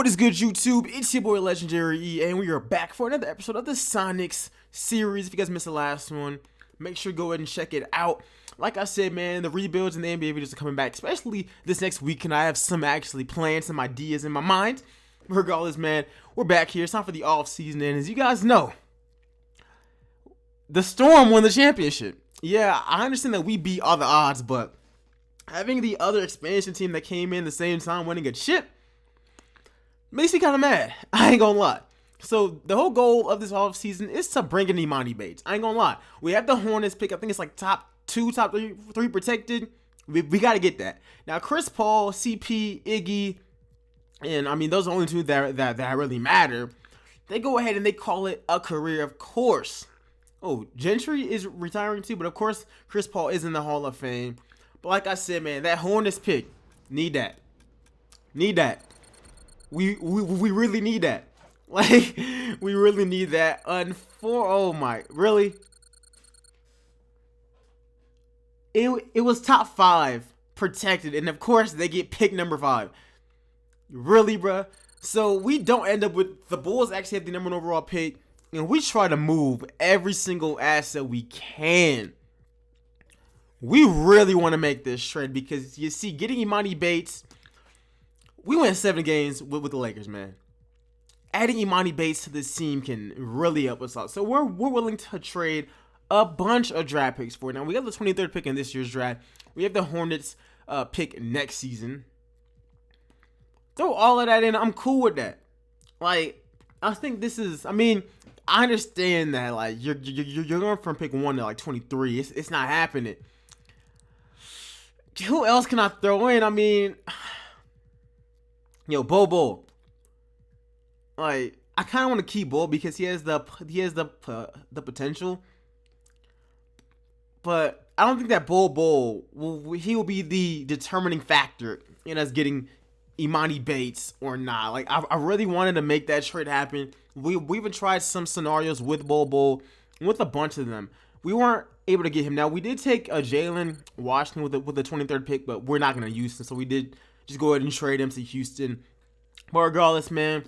What is good, YouTube? It's your boy LegendaryEA, and we are back for another episode of the Sonics series. If you guys missed the last one, make sure to go ahead and check it out. Like I said, man, the rebuilds and the NBA videos are coming back, especially this next week, and I have some actually plans, some ideas in my mind. Regardless, man, we're back here. It's time for the off-season, and as you guys know, the Storm won the championship. Yeah, I understand that we beat all the odds, but having the other expansion team that came in the same time winning a chip makes me kind of mad. I ain't gonna lie. So the whole goal of this offseason is to bring in Imani Bates. I ain't gonna lie. We have the Hornets pick. I think it's like top three protected. We got to get that. Now Chris Paul, CP, Iggy, and I mean those are the only two that really matter. They go ahead and they call it a career, of course. Oh, Gentry is retiring too, but of course Chris Paul is in the Hall of Fame. But like I said, man, that Hornets pick, need that. We really need that. Like, we really need that. Oh my, really? It was top 5 protected, and of course they get pick number 5. Really, bruh? So we don't end up with the Bulls actually have the number 1 overall pick, and we try to move every single asset we can. We really want to make this trade because you see, getting Imani Bates, we went 7 games with the Lakers, man. Adding Imani Bates to this team can really help us out. So we're willing to trade a bunch of draft picks for it. Now, we got the 23rd pick in this year's draft. We have the Hornets pick next season. Throw all of that in. I'm cool with that. Like, I think this is, I mean, I understand that, like, you're going from pick 1 to, like, 23. It's not happening. Who else can I throw in? I mean, yo, Bobo. Like, I kind of want to keep Bull because he has the potential, but I don't think that Bull will be the determining factor in us getting Imani Bates or not. Like, I really wanted to make that trade happen. We even tried some scenarios with Bull, with a bunch of them. We weren't able to get him. Now, we did take a Jalen Washington with the 23rd pick, but we're not going to use him, so we did just go ahead and trade him to Houston. But regardless, man,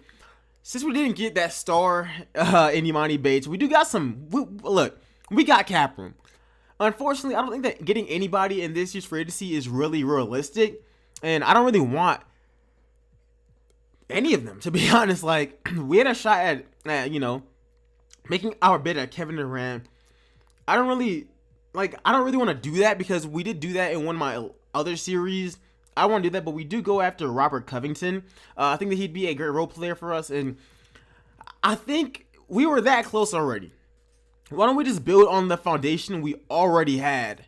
since we didn't get that star in Imani Bates, we do got some. Look, we got cap room. Unfortunately, I don't think that getting anybody in this year's free agency is really realistic, and I don't really want any of them, to be honest. Like, we had a shot at making our bid at Kevin Durant. I don't really want to do that because we did do that in one of my other series. I want to do that, but we do go after Robert Covington. I think that he'd be a great role player for us, and I think we were that close already. Why don't we just build on the foundation we already had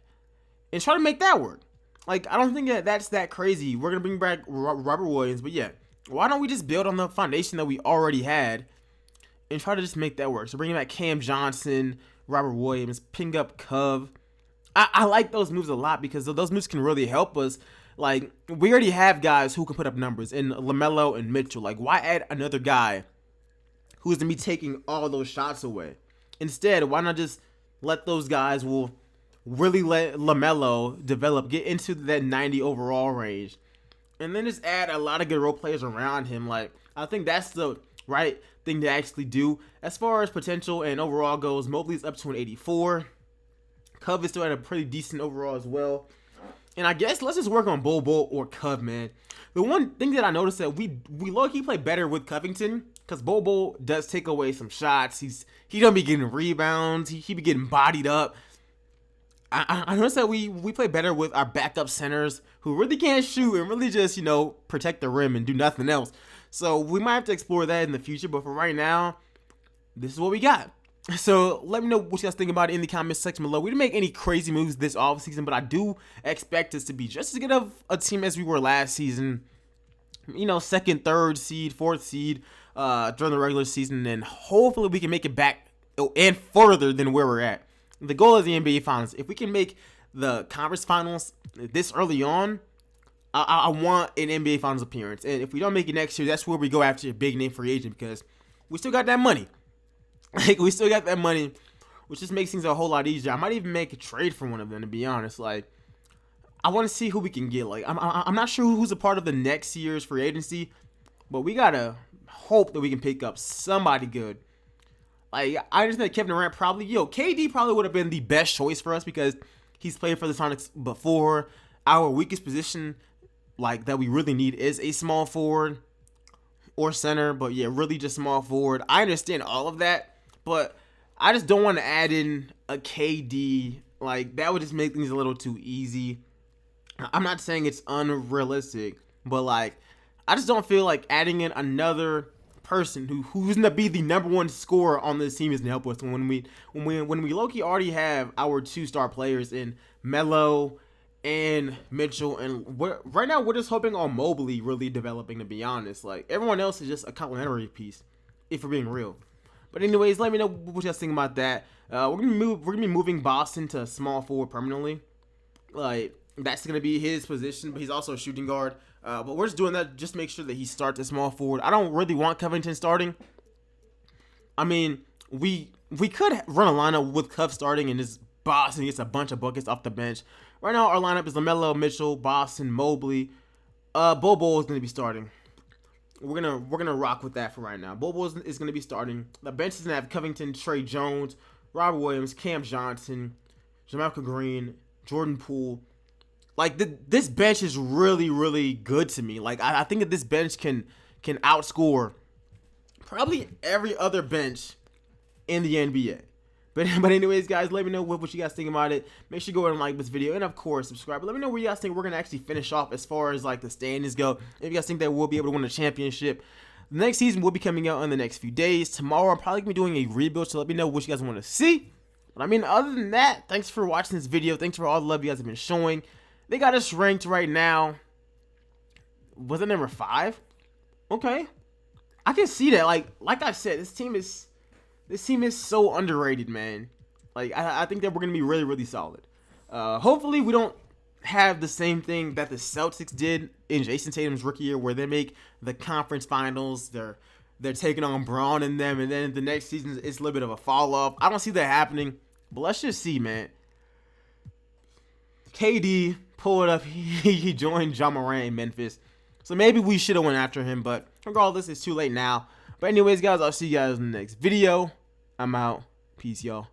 and try to make that work? Like, I don't think that's that crazy. We're going to bring back Robert Williams, but yeah, why don't we just build on the foundation that we already had and try to just make that work? So bringing back Cam Johnson, Robert Williams, ping up Cove. I like those moves a lot because those moves can really help us. Like, we already have guys who can put up numbers in LaMelo and Mitchell. Like, why add another guy who's going to be taking all those shots away? Instead, why not just let those guys really let LaMelo develop, get into that 90 overall range, and then just add a lot of good role players around him. Like, I think that's the right thing to actually do. As far as potential and overall goes, Mobley's up to an 84. Cove is still at a pretty decent overall as well. And I guess let's just work on Bull or Cove, man. The one thing that I noticed that we low-key play better with Covington because Bull does take away some shots. He don't be getting rebounds. He be getting bodied up. I noticed that we play better with our backup centers who really can't shoot and really just, protect the rim and do nothing else. So we might have to explore that in the future. But for right now, this is what we got. So let me know what you guys think about it in the comments section below. We didn't make any crazy moves this offseason, but I do expect us to be just as good of a team as we were last season. 2nd, 3rd seed, 4th seed during the regular season, and hopefully we can make it back and further than where we're at. The goal is the NBA Finals. If we can make the conference finals this early on, I want an NBA Finals appearance. And if we don't make it next year, that's where we go after a big name free agent because we still got that money. Like, we still got that money, which just makes things a whole lot easier. I might even make a trade for one of them, to be honest. Like, I want to see who we can get. Like, I'm not sure who's a part of the next year's free agency, but we gotta hope that we can pick up somebody good. Like, I understand that Kevin Durant probably, KD probably would have been the best choice for us because he's played for the Sonics before. Our weakest position, like, that we really need is a small forward or center, but yeah, really just small forward. I understand all of that, but I just don't want to add in a KD. Like, that would just make things a little too easy. I'm not saying it's unrealistic, but like, I just don't feel like adding in another person who's gonna be the #1 scorer on this team is gonna help us when we low-key already have our 2-star players in Melo and Mitchell, and right now we're just hoping on Mobley really developing, to be honest. Like, everyone else is just a complimentary piece, if we're being real. But anyways, let me know what you guys think about that. We're gonna be moving Boston to small forward permanently. Like, that's gonna be his position, but he's also a shooting guard. But we're just doing that just to make sure that he starts at small forward. I don't really want Covington starting. I mean, we could run a lineup with Cov starting and just Boston gets a bunch of buckets off the bench. Right now, our lineup is LaMelo, Mitchell, Boston, Mobley. Bobo is going to be starting. We're gonna rock with that for right now. Bobo is going to be starting. The bench is going to have Covington, Trey Jones, Robert Williams, Cam Johnson, Jamalca Green, Jordan Poole. Like, this bench is really, really good to me. Like, I think that this bench can outscore probably every other bench in the NBA. But anyways, guys, let me know what you guys think about it. Make sure you go ahead and like this video, and of course, subscribe. But let me know where you guys think we're going to actually finish off as far as, like, the standings go. If you guys think that we'll be able to win a championship. The next season will be coming out in the next few days. Tomorrow, I'm probably going to be doing a rebuild, so let me know what you guys want to see. But, I mean, other than that, thanks for watching this video. Thanks for all the love you guys have been showing. They got us ranked right now. Was it number 5? Okay. I can see that. Like I said, this team is so underrated, man. Like, I think that we're going to be really, really solid. Hopefully, we don't have the same thing that the Celtics did in Jason Tatum's rookie year, where they make the conference finals. They're taking on Braun and them, and then the next season it's a little bit of a fall off. I don't see that happening, but let's just see, man. KD, pull it up. He joined Ja Morant in Memphis, so maybe we should have went after him, but regardless, it's too late now. But anyways, guys, I'll see you guys in the next video. I'm out. Peace, y'all.